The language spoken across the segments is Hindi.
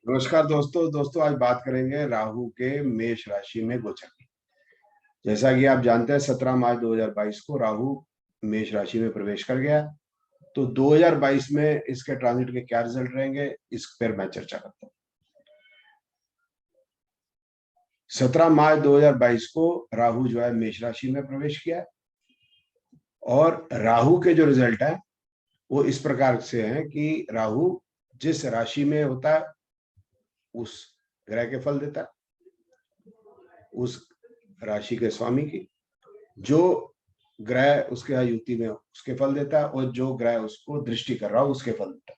नमस्कार दोस्तों आज बात करेंगे राहु के मेष राशि में गोचर की। जैसा कि आप जानते हैं 17 मार्च 2022 को राहु मेष राशि में प्रवेश कर गया। तो 2022 में इसके ट्रांजिट के क्या रिजल्ट रहेंगे इस पर मैं चर्चा करता हूँ। 17 मार्च 2022 को राहु जो है मेष राशि में प्रवेश किया और राहु के जो रिजल्ट है वो इस प्रकार से है कि राहु जिस राशि में होता है उस ग्रह के फल देता है, उस राशि के स्वामी की जो ग्रह उसके यहाँ युति में उसके फल देता है और जो ग्रह उसको दृष्टि कर रहा हो उसके फल देता है।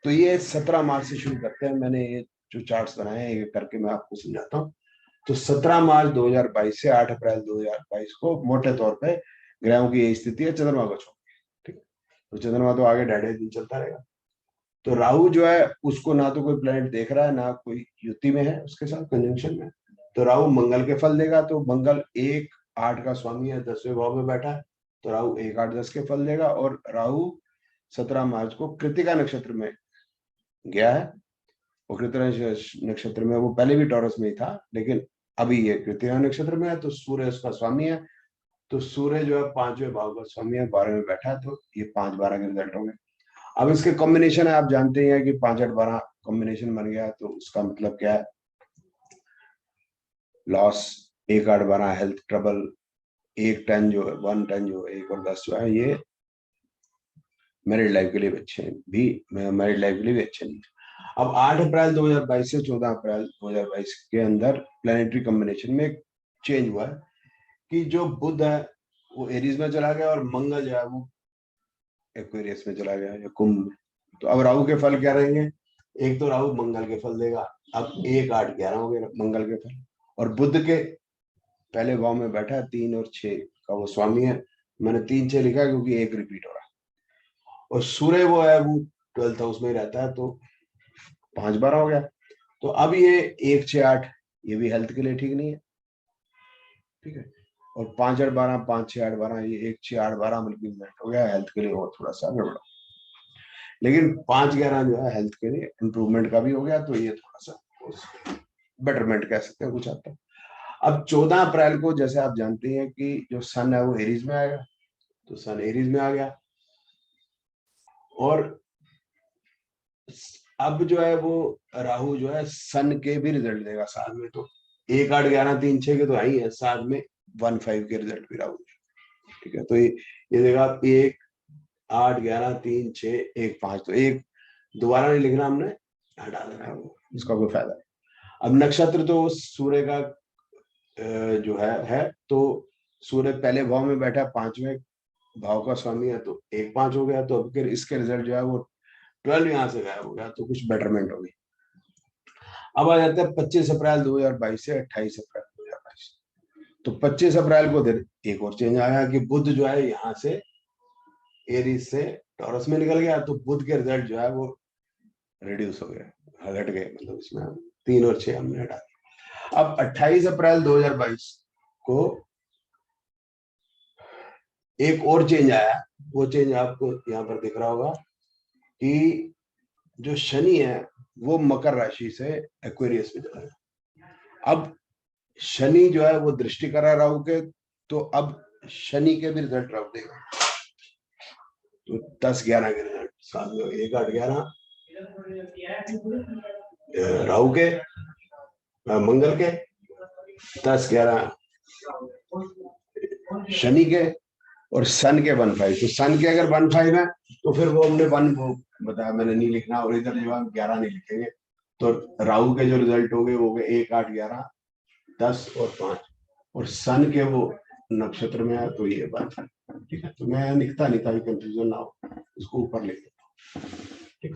तो ये 17 मार्च से शुरू करते हैं। मैंने ये जो चार्ट्स बनाए हैं ये करके मैं आपको समझाता हूँ। तो 17 मार्च 2022 से 8 अप्रैल 2022 को मोटे तौर पे ग्रहों की यही स्थिति है। चंद्रमा को छोड़, ठीक है। तो चंद्रमा तो आगे 2.5 दिन चलता रहेगा। तो राहु जो है उसको ना तो कोई प्लेनेट देख रहा है ना कोई युति में है उसके साथ कंजंक्शन में। तो राहु मंगल के फल देगा। तो मंगल 1-8 का स्वामी है, 10वें भाव में बैठा है। तो राहु 1-8-10 के फल देगा। और राहु 17 मार्च को कृत्तिका नक्षत्र में गया है। और कृत्तिका नक्षत्र में वो पहले भी टॉरस में ही था लेकिन अभी ये कृत्तिका नक्षत्र में है। तो सूर्य उसका स्वामी है। तो सूर्य जो है 5वें भाव का स्वामी है, 12 में बैठा है। तो ये 5-12 के रिजल्ट होंगे। अब इसके कॉम्बिनेशन है, आप जानते ही हैं कि 5-8-12 कॉम्बिनेशन बन गया। तो उसका मतलब क्या है? लॉस, 1-8-12 हेल्थ ट्रबल, 1-10 जो है 1-10 जो है 1 और 10 जो है ये मैरिड लाइफ के लिए भी अच्छे हैं, भी मैरिड लाइफ के लिए भी अच्छे नहीं। अब 8 अप्रैल 2022 से 14 अप्रैल 2022 के अंदर प्लानिटरी कॉम्बिनेशन में एक चेंज हुआ है कि जो बुध है वो एरीज में चला गया और मंगल जो है वो एक्वेरियस में चला गया या कुंभ में। तो अब राहु के फल क्या रहेंगे? एक तो राहु मंगल के फल देगा। अब 1-8-11 हो गए मंगल के फल। और बुध के पहले भाव में बैठा है, 3 और 6 का वो स्वामी है। मैंने 3-6 लिखा है क्योंकि 1 रिपीट हो रहा है। और सूर्य वो है वो 12th हाउस में रहता है। तो 5-12 हो गया। तो अब ये 1-6-8 ये भी हेल्थ के लिए ठीक नहीं है, ठीक है। और 5-8-12 5-6-8-12 ये 1-6-8-12 बल्कि हो गया हेल्थ के लिए और थोड़ा सा गड़बड़ा। लेकिन 5-11 जो है हेल्थ के लिए इंप्रूवमेंट का भी हो गया। तो ये थोड़ा सा बेटरमेंट कह सकते हैं कुछ आता है। अब 14 अप्रैल को जैसे आप जानते हैं कि जो सन है वो एरीज में आएगा। तो सन एरीज में आ गया और अब जो है वो राहु जो है सन के भी रिजल्ट देगा साथ में। तो 1-8-11-3-6 के तो आई है, साथ में 1-5 के रिजल्ट भी राहु, ठीक है। तो ये देगा 1-8-11-3-6-1-5। तो एक दोबारा नहीं लिखना, हमने हटा देना है, वो इसका कोई फायदा नहीं। अब नक्षत्र तो सूर्य का जो है तो सूर्य पहले भाव में बैठा, 5वें भाव का स्वामी है। तो 1-5 हो गया। तो अब फिर इसके रिजल्ट जो है वो 12 यहाँ से गायब हो गया। तो कुछ बेटरमेंट होगी। अब आ जाते हैं 25 अप्रैल 2022 से 28 अप्रैल 2022। तो 25 अप्रैल को एक और चेंज आया कि बुध जो है यहाँ से एरीज से टॉरस में निकल गया। तो बुध के रिजल्ट जो है वो रिड्यूस हो गया, घट गए। मतलब इसमें 3 और 6 हमने हटा दिया। अब 28 अप्रैल 2022 को एक और चेंज आया। वो चेंज आपको यहाँ पर दिख रहा होगा कि जो शनि है वो मकर राशि से एक्वेरियस में चला गया। अब शनि जो है वो दृष्टि कर रहा है राहु के। तो अब शनि के भी रिजल्ट राहु देगा। तो 10-11 के रिजल्ट साथ में 1-8-11 राहु के, मंगल के, 10-11 शनि के और सन के 1-5। तो सन के अगर 1-5 है तो फिर वो हमने 1 वो बताया, मैंने नहीं लिखना। और इधर जो हम 11 नहीं लिखेंगे। तो राहु के जो रिजल्ट हो गए वो गए 1-8-11-10 और 5। और सन के वो नक्षत्र में है तो ये बात है, ठीक है। तो मैं लिखता नहीं ताकि कंफ्यूजन ना हो, इसको ऊपर लिख देता हूँ, ठीक।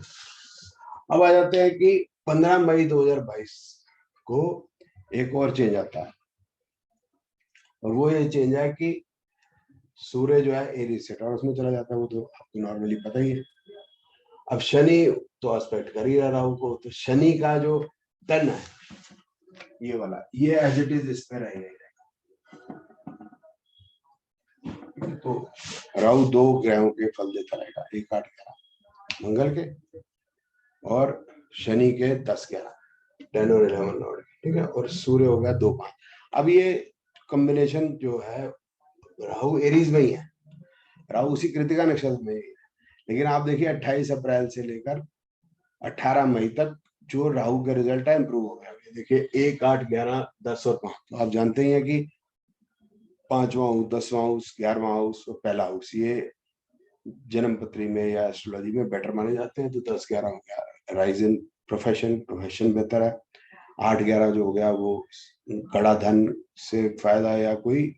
अब आ जाते हैं कि 15 मई 2022 को एक और चेंज आता है। और वो ये चेंज है कि सूर्य जो है एरीज से टॉरस में चला जाता है। वो तो आपको नॉर्मली पता ही है। अब शनि तो एस्पेक्ट कर ही रहा राहु को। तो शनि का जो टन है ये वाला, ये एज इट इज इस पे रहेगा। तो राहु 2 ग्रहों के फल देता रहेगा, 1-8-11 मंगल के और शनि के 10-11। 10 और 11 लॉर्ड, ठीक है, और सूर्य हो गया 2-5। अब ये कॉम्बिनेशन जो है राहु एरीज में ही है, राहु उसी कृतिका नक्षत्र में ही है। लेकिन आप देखिए 28 अप्रैल से लेकर 18 मई तक जो राहु के रिजल्ट है इंप्रूव हो गया। देखिए 1, 8, 11, 10 और 5, तो आप जानते ही हैं कि 5वां हाउस, 10वां हाउस, 11वां हाउस और पहला हाउस ये जन्म पत्री में या एस्ट्रोलॉजी में बेटर माने जाते हैं। तो 10, 11 हो गया राइज इन प्रोफेशन बेहतर है। 8, 11 जो हो गया वो कड़ा धन से फायदा या कोई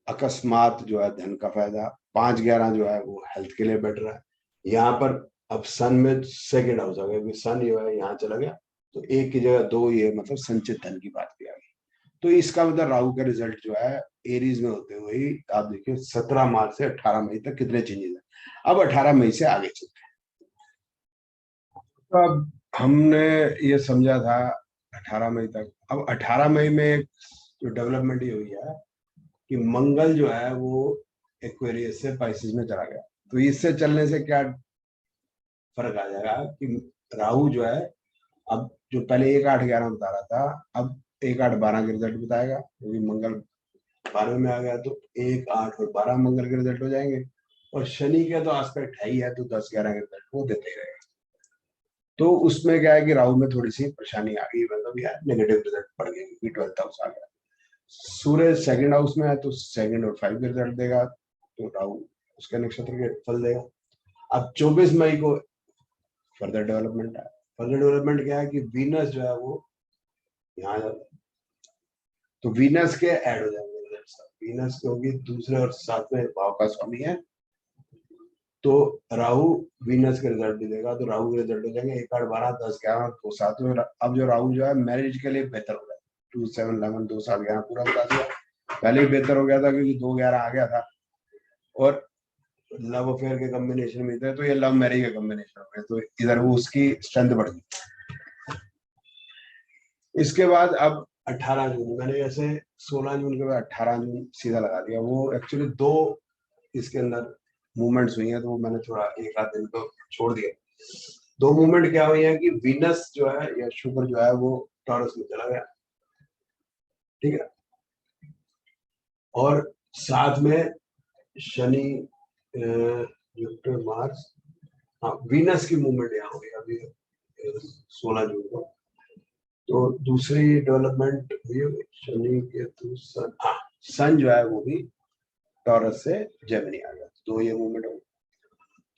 अकस्मात जो है धन का फायदा। 5, 11 जो है वो हेल्थ के लिए बेटर है। यहाँ पर अब सन में सेकेंड हाउस आ गया, क्योंकि सन जो है यहाँ चला गया, तो 1 की जगह 2, ये मतलब संचित धन की बात की आ गई। तो इसका मतलब राहु का रिजल्ट जो है एरीज में होते हुए ही आप देखिए 17 मार्च से 18 मई तक कितने चेंजेस है। अब 18 मई से आगे चलते हैं। तो अब हमने ये समझा था 18 मई तक। अब 18 मई में एक जो डेवलपमेंट ये हुई है कि मंगल जो है वो एक्वेरियस से पाइसेस में चला गया। तो इससे चलने से क्या फर्क आ जाएगा कि राहु जो है अब जो पहले 1, 8, 11 बता रहा था, अब 1, 8, 12 के रिजल्ट बताएगा, क्योंकि मंगल 12 में आ गया। तो 1, 8 और 12 मंगल के रिजल्ट हो जाएंगे। और शनि के तो एस्पेक्ट है ही है, तो 10, 11 के रिजल्ट वो देते ही रहेगा। तो उसमें क्या है कि राहु में थोड़ी सी परेशानी आ गई, मतलब यार नेगेटिव रिजल्ट पड़ गए, क्योंकि 12th हाउस आ गया। सूर्य सेकंड हाउस में है, तो 2 और 5 के रिजल्ट देगा, तो राहु उसके नक्षत्र के फल देगा। अब 24 मई को फर्दर डेवलपमेंट है। फर्दर डेवलपमेंट क्या है कि वीनस जो है वो यहाँ, तो वीनस के ऐड हो जाएंगे रिजल्ट। वीनस क्योंकि दूसरे और 7वें भाव का स्वामी है, तो राहु वीनस के रिजल्ट भी देगा, तो राहु के रिजल्ट हो जाएंगे 1, 8, 12, 10, 11 2, 7 में। अब जो राहु जो है मैरिज के लिए बेहतर हो गया, 2, 7, 11, 2, 7, 11 पूरा बता दिया। पहले ही बेहतर हो गया था क्योंकि 2, 11 आ गया था, और लव अफेयर के कॉम्बिनेशन में थे, तो ये लव मैरिज के कॉम्बिनेशन हो गए, तो इधर वो उसकी स्ट्रेंथ बढ़ गई। इसके बाद अब 18 जून, मैंने जैसे 16 जून के बाद 18 जून सीधा लगा दिया। वो एक्चुअली 2 इसके अंदर मूवमेंट्स हुई हैं, तो मैंने थोड़ा 1 आध दिन तो छोड़ दिया। 2 मूवमेंट क्या हुई है कि वीनस जो है या शुक्र जो है वो टॉरस में चला गया, ठीक है, और साथ में शनि, जुपिटर, मार्स, हाँ वीनस की मूवमेंट यहाँ हुई अभी 16 जून को। तो दूसरी डेवलपमेंट हुई शनि केतु सन, हाँ सन जो है वो भी टॉरस से जेमिनी आ गया, तो ये मूवमेंट हो।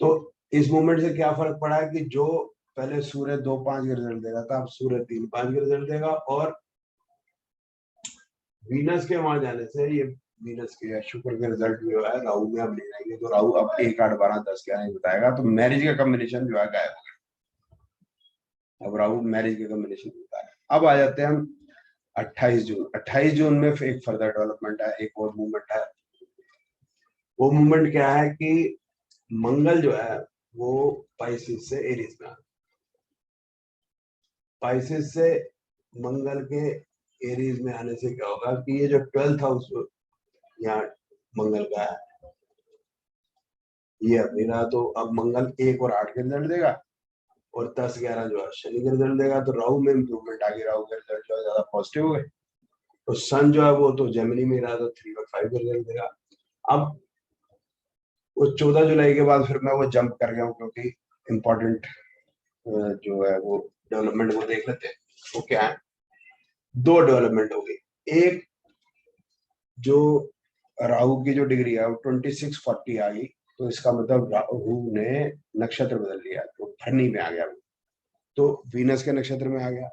तो इस मूवमेंट से क्या फर्क पड़ा है कि जो पहले सूर्य 2, 5 के रिजल्ट देगा था, अब सूर्य 3, 5 के रिजल्ट देगा, और वीनस के वहां जाने से ये वीनस के या शुक्र के रिजल्ट जो है राहु में अब ले जाएंगे, तो राहु अब 1, 8, 12, 10, 11 बताएगा, तो मैरिज का कॉम्बिनेशन जो है गायब हो गया। अब राहु मैरिज के कॉम्बिनेशन बता है। अब आ जाते हैं हम 28 जून। 28 जून में फिर एक फर्दर डेवलपमेंट है, एक और मूवमेंट है। वो मूवमेंट क्या है कि मंगल जो है वो पाइसेस से एरीज में, पाइसेस से मंगल के एरीज में आने से क्या होगा कि ये जो 12th हाउस यहाँ मंगल का है, ये अब नहीं रहा, तो अब मंगल 1 और 8 के रिजल्ट देगा, और 10, 11 जो है शनि के रिजल्ट देगा। तो राहु में इंप्रूवमेंट आ गई, राहु के रिजल्ट जो है ज्यादा पॉजिटिव हो गए। तो सन जो है वो तो जेमिनी में रहा, तो 3 और 5 के रिजल्ट देगा। अब वो 14 जुलाई के बाद फिर मैं वो जंप कर गया हूँ, क्योंकि इम्पोर्टेंट जो है वो डेवलपमेंट वो देख लेते हैं। वो क्या है, 2 डेवलपमेंट हो गई। एक जो राहु की जो डिग्री है वो 2640 आ गई, तो इसका मतलब राहु ने नक्षत्र बदल लिया, तो भरनी में आ गया, तो वीनस के नक्षत्र में आ गया।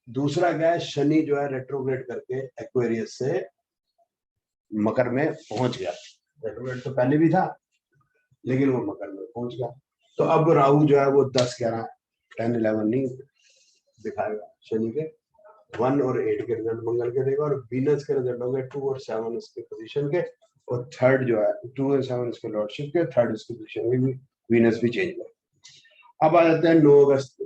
दूसरा क्या है, शनि जो है रेट्रोग्रेड करके एक्वेरियस से मकर में पहुंच गया। रेट्रोग्रेड तो पहले भी था, लेकिन वो मकर में पहुंच गया। तो अब राहु जो है वो 10, 11, 10, 11 नहीं दिखाएगा, शनि के 1 और 8 के रिजल्ट मंगल के देगा, और वीनस के रिजल्ट हो गए 2 और 7 इसके पोजीशन के, और थर्ड जो है 2 और 7 इसके लॉर्डशिप के, थर्ड इसके पोजीशन में भी वीनस भी चेंज हुआ। अब आ जाते हैं 9 अगस्त को।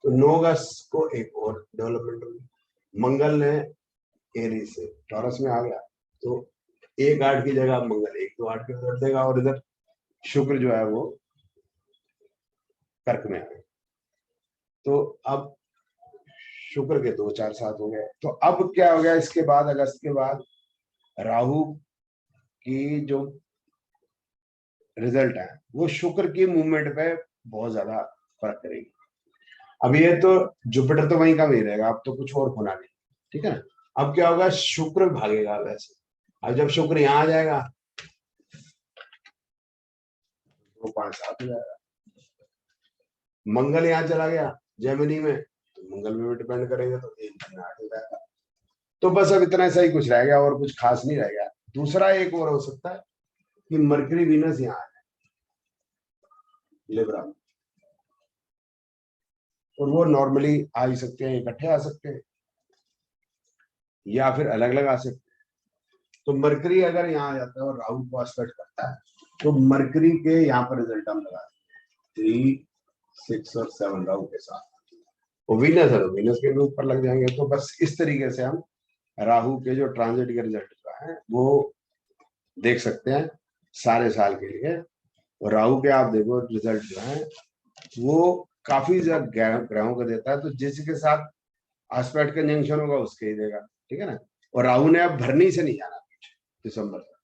तो 9 अगस्त को एक और डेवलपमेंट होगी, मंगल ने एरीज से टॉरस में आ गया, तो 1, 8 की जगह मंगल 1, 2, 8 के रिजल्ट देगा, और इधर शुक्र जो है वो कर्क में आ गया। तो अब शुक्र के 2-4 साथ हो गए। तो अब क्या हो गया, इसके बाद अगस्त के बाद राहु की जो रिजल्ट है वो शुक्र की मूवमेंट पे बहुत ज्यादा फर्क करेगी। अब ये तो जुपिटर तो वहीं का वहीं रहेगा, अब तो कुछ और होना नहीं, ठीक है ना। अब क्या होगा, शुक्र भागेगा वैसे। अब जब शुक्र यहाँ आ जाएगा तो 5-7 हो जाएगा। मंगल यहाँ चला गया जेमिनी में, तो मंगल में भी डिपेंड करेंगे तो 1-3-8 हो जाएगा। तो बस अब इतना सा ही कुछ रह गया, और कुछ खास नहीं रह गया। दूसरा एक और हो सकता है कि मरकरी वीनस यहाँ है लिब्रा में, और वो नॉर्मली आ ही सकते हैं, इकट्ठे आ सकते हैं या फिर अलग अलग आ सकते हैं। तो मरकरी अगर यहाँ आ जाता है और राहु को एस्पेक्ट करता है, तो मरकरी के यहाँ पर रिजल्ट हम लगा 3, 6 और 7 राहु के साथ। वो वीनस है तो वीनस के भी ऊपर लग जाएंगे। तो बस इस तरीके से हम राहु के जो ट्रांजिट के रिजल्ट का है वो देख सकते हैं सारे साल के लिए। और राहु के आप देखो रिजल्ट जो है वो काफी ग्रहों को देता है, तो जिसके साथ एस्पेक्ट कंजंक्शन होगा उसके ही देगा, ठीक है ना। और राहु ने अब भरनी से नहीं जाना दिसंबर तक,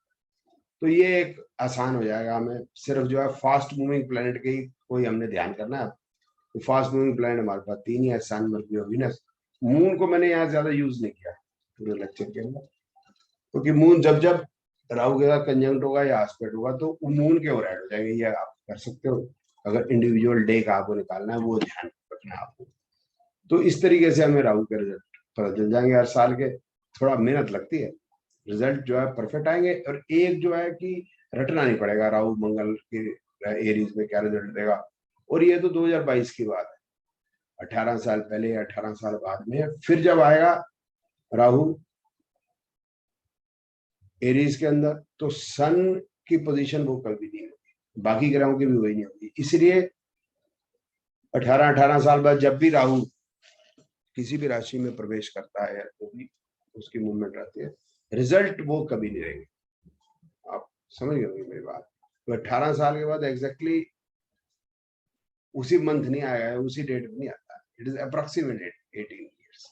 तो ये एक आसान हो जाएगा। हमें सिर्फ जो है फास्ट मूविंग प्लेनेट के ही कोई हमने ध्यान करना है। तो फास्ट मूविंग प्लेनेट हमारे पास 3 ही है, सन, मर्क्यूरी और वीनस। मून को मैंने यहाँ ज्यादा यूज नहीं किया पूरे लेक्चर के अंदर, क्योंकि मून जब जब राहु के साथ कंजंक्ट होगा या एस्पेक्ट होगा तो मून के ओवर ऐड हो जाएंगे। ये आप कर सकते हो अगर इंडिविजुअल डे का आपको निकालना है, वो ध्यान रखना है आपको। तो इस तरीके से हमें राहु के रिजल्ट पता चल जाएंगे हर साल के। थोड़ा मेहनत लगती है, रिजल्ट जो है परफेक्ट आएंगे। और एक जो है कि रटना नहीं पड़ेगा राहु मंगल के एरीज में क्या रिजल्ट देगा। और ये तो 2022 की बात है, 18 साल पहले या 18 साल बाद में फिर जब आएगा राहु एरीज के अंदर, तो सन की पोजीशन वो कभी नहीं होगी, बाकी ग्रहों की भी वही नहीं होगी। इसलिए 18-18 साल बाद जब भी राहु किसी भी राशि में प्रवेश करता है तो भी उसकी मूवमेंट रहती है, रिजल्ट वो कभी नहीं रहेंगे। आप समझ गए मेरी बात। तो 18 साल के बाद एग्जैक्टली उसी मंथ नहीं आएगा, उसी डेट में नहीं आता, it is approximate 18 years,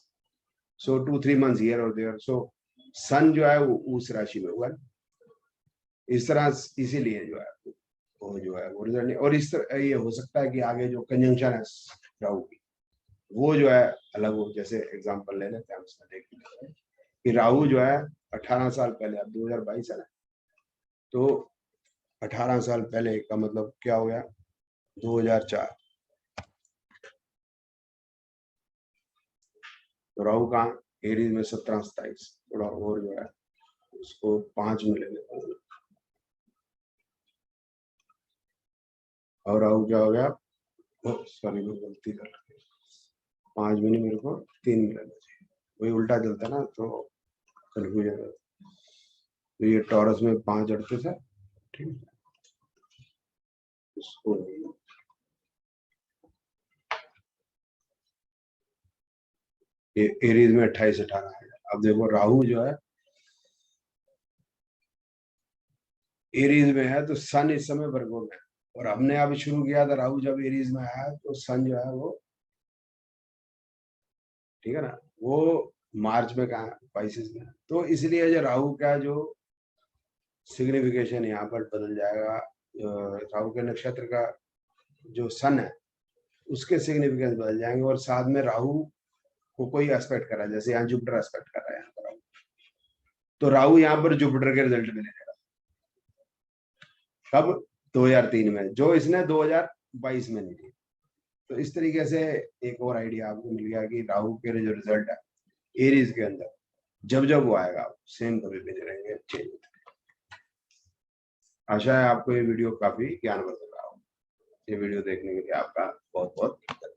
so 2-3 months here और देयर। सो सन जो है वो उस राशि में हुआ इस तरह, इसीलिए जो है वो जो है वो रिजल्ट नहीं। और इस तरह ये हो सकता है कि आगे जो कंजंक्शन है राहु की वो जो है अलग हो। जैसे एग्जांपल ले लेते हैं हम इसमें, देख लेते हैं कि राहु जो है 18 साल पहले, अब 2022 है ना, तो 18 साल पहले का मतलब क्या हो गया, 2004। तो राहु कहाँ, एरीज में 17-27, थोड़ा और जो है उसको 5 में ले लेता हूँ। और राहु क्या हो गया, सॉरी मैं गलती कर रही, 5 में नहीं, मेरे को 3 में लेना चाहिए, वही उल्टा चलता है ना तो कंफ्यूजन है। तो ये टॉरस में 5 38 है, ठीक है। इसको ये एरीज में 28-18 है। अब देखो राहु जो है एरीज में है, तो सन इस समय वर्गो में है। और हमने अभी शुरू किया था, राहु जब एरीज में आया तो सन जो है वो, ठीक है ना, वो मार्च में कहा पाइसेस में। तो इसलिए जो राहु का जो सिग्निफिकेशन यहाँ पर बदल जाएगा। राहु के नक्षत्र का जो सन है उसके सिग्निफिकेंस बदल जाएंगे। और साथ में राहु को कोई एस्पेक्ट कर रहा है, जैसे यहाँ जुपिटर एस्पेक्ट कर रहा है यहाँ पर राहु, तो राहु यहाँ पर जुपिटर के रिजल्ट में लेगा। कब, 2003 में, जो इसने 2022 में नहीं ली। तो इस तरीके से एक और आइडिया आपको मिल गया कि राहु के जो रिजल्ट है एरीज के अंदर जब जब वो आएगा सेम कभी भी नहीं रहेंगे, चेंज। आशा है आपको ये वीडियो काफी ज्ञानवर्धक रहा हो। ये वीडियो देखने के लिए आपका बहुत बहुत धन्यवाद।